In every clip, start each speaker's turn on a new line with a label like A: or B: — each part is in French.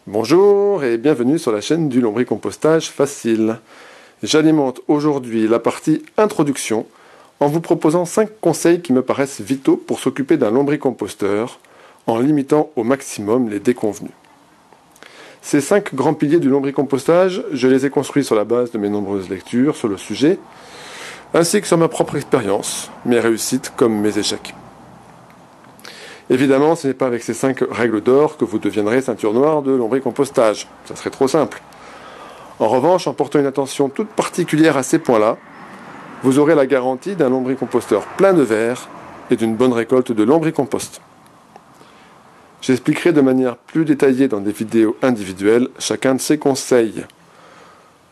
A: Bonjour et bienvenue sur la chaîne du lombricompostage facile. J'alimente aujourd'hui la partie introduction en vous proposant 5 conseils qui me paraissent vitaux pour s'occuper d'un lombricomposteur en limitant au maximum les déconvenus. Ces 5 grands piliers du lombricompostage, je les ai construits sur la base de mes nombreuses lectures sur le sujet, ainsi que sur ma propre expérience, mes réussites comme mes échecs. Évidemment, ce n'est pas avec ces 5 règles d'or que vous deviendrez ceinture noire de lombricompostage. Ça serait trop simple. En revanche, en portant une attention toute particulière à ces points-là, vous aurez la garantie d'un lombricomposteur plein de verre et d'une bonne récolte de lombricompost. J'expliquerai de manière plus détaillée dans des vidéos individuelles chacun de ces conseils.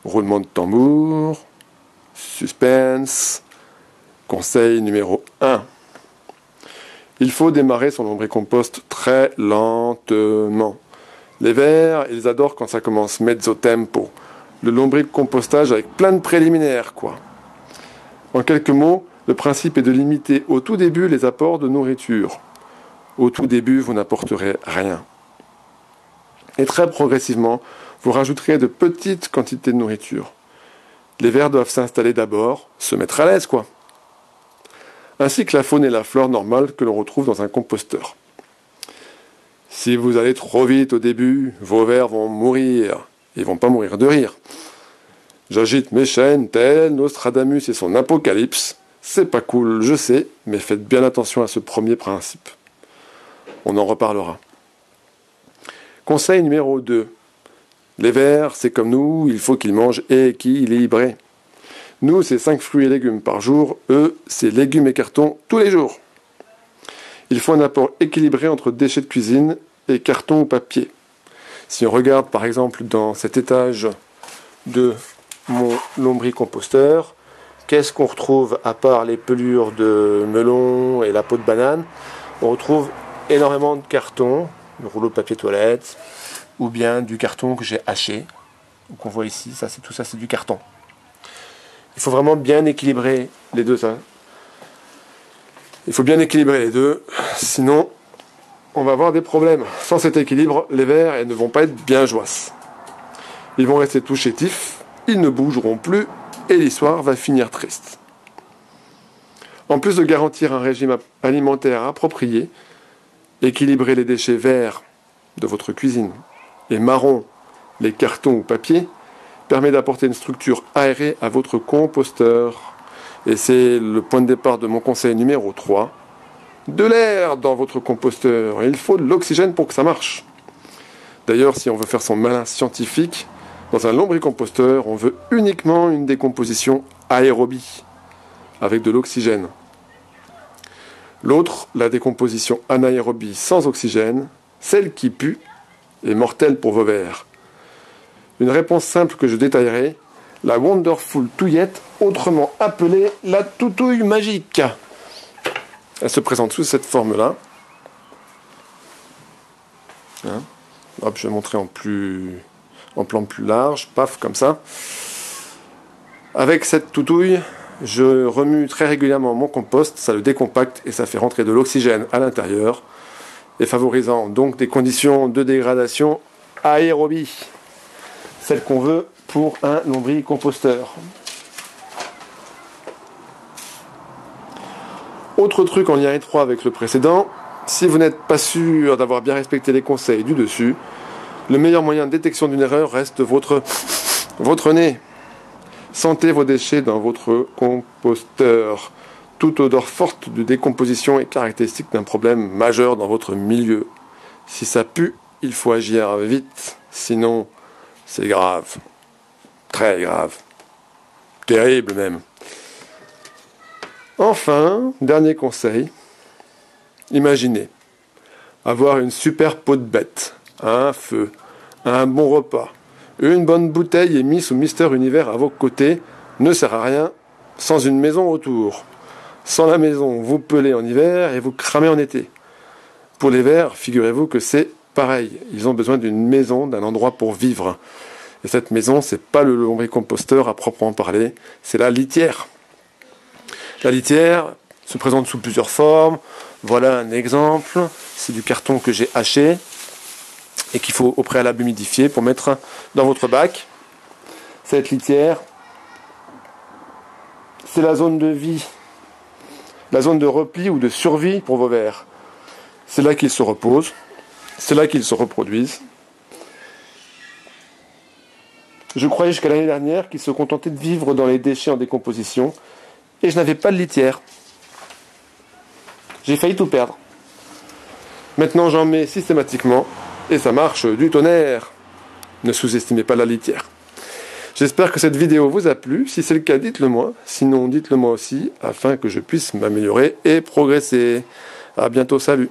A: Roulement de tambour, suspense, conseil numéro 1. Il faut démarrer son lombricompost très lentement. Les vers, ils adorent quand ça commence mezzo tempo. Le lombricompostage avec plein de préliminaires, quoi. En quelques mots, le principe est de limiter au tout début les apports de nourriture. Au tout début, vous n'apporterez rien. Et très progressivement, vous rajouterez de petites quantités de nourriture. Les vers doivent s'installer d'abord, se mettre à l'aise, quoi. Ainsi que la faune et la flore normale que l'on retrouve dans un composteur. Si vous allez trop vite au début, vos vers vont mourir. Ils vont pas mourir de rire. J'agite mes chaînes tel Nostradamus et son apocalypse. C'est pas cool, je sais, mais faites bien attention à ce premier principe. On en reparlera. Conseil numéro 2. Les vers, c'est comme nous, il faut qu'ils mangent équilibré. Nous, c'est 5 fruits et légumes par jour. Eux, c'est légumes et cartons tous les jours. Il faut un apport équilibré entre déchets de cuisine et carton ou papier. Si on regarde par exemple dans cet étage de mon lombricomposteur, qu'est-ce qu'on retrouve à part les pelures de melon et la peau de banane? On retrouve énormément de carton, le rouleau de papier toilette, ou bien du carton que j'ai haché, qu'on voit ici. Tout ça, c'est du carton. Il faut vraiment bien équilibrer les deux. Il faut bien équilibrer les deux, sinon on va avoir des problèmes. Sans cet équilibre, les vers ne vont pas être bien joisses. Ils vont rester tout chétifs, ils ne bougeront plus, et l'histoire va finir triste. En plus de garantir un régime alimentaire approprié, équilibrer les déchets verts de votre cuisine et marron, les cartons ou papier, permet d'apporter une structure aérée à votre composteur. Et c'est le point de départ de mon conseil numéro 3. De l'air dans votre composteur. Il faut de l'oxygène pour que ça marche. D'ailleurs, si on veut faire son malin scientifique, dans un lombricomposteur, on veut uniquement une décomposition aérobie, avec de l'oxygène. L'autre, la décomposition anaérobie sans oxygène, celle qui pue, est mortelle pour vos vers. Une réponse simple que je détaillerai, la Wonderful Touillette, autrement appelée la toutouille magique. Elle se présente sous cette forme-là. Hop, je vais montrer en plan plus large, paf, comme ça. Avec cette toutouille, je remue très régulièrement mon compost, ça le décompacte et ça fait rentrer de l'oxygène à l'intérieur, et favorisant donc des conditions de dégradation aérobie. Celle qu'on veut pour un lombricomposteur. Autre truc en lien étroit avec le précédent, si vous n'êtes pas sûr d'avoir bien respecté les conseils du dessus, le meilleur moyen de détection d'une erreur reste votre nez. Sentez vos déchets dans votre composteur. Toute odeur forte de décomposition est caractéristique d'un problème majeur dans votre milieu. Si ça pue, il faut agir vite, sinon c'est grave. Très grave. Terrible même. Enfin, dernier conseil. Imaginez avoir une super peau de bête, un feu, un bon repas, une bonne bouteille et Miss ou Mister Univers à vos côtés ne sert à rien sans une maison autour. Sans la maison, vous pelez en hiver et vous cramez en été. Pour les vers, figurez-vous que c'est pareil. Ils ont besoin d'une maison, d'un endroit pour vivre. Et cette maison, c'est pas le lombricomposteur à proprement parler, c'est la litière. La litière se présente sous plusieurs formes. Voilà un exemple. C'est du carton que j'ai haché. et qu'il faut au préalable humidifier pour mettre dans votre bac. Cette litière, c'est la zone de vie, la zone de repli ou de survie pour vos vers. C'est là qu'ils se reposent, c'est là qu'ils se reproduisent. Je croyais jusqu'à l'année dernière qu'ils se contentaient de vivre dans les déchets en décomposition et je n'avais pas de litière. J'ai failli tout perdre. Maintenant j'en mets systématiquement et ça marche du tonnerre. Ne sous-estimez pas la litière. J'espère que cette vidéo vous a plu. Si c'est le cas, dites-le moi. Sinon, dites-le moi aussi afin que je puisse m'améliorer et progresser. À bientôt, salut.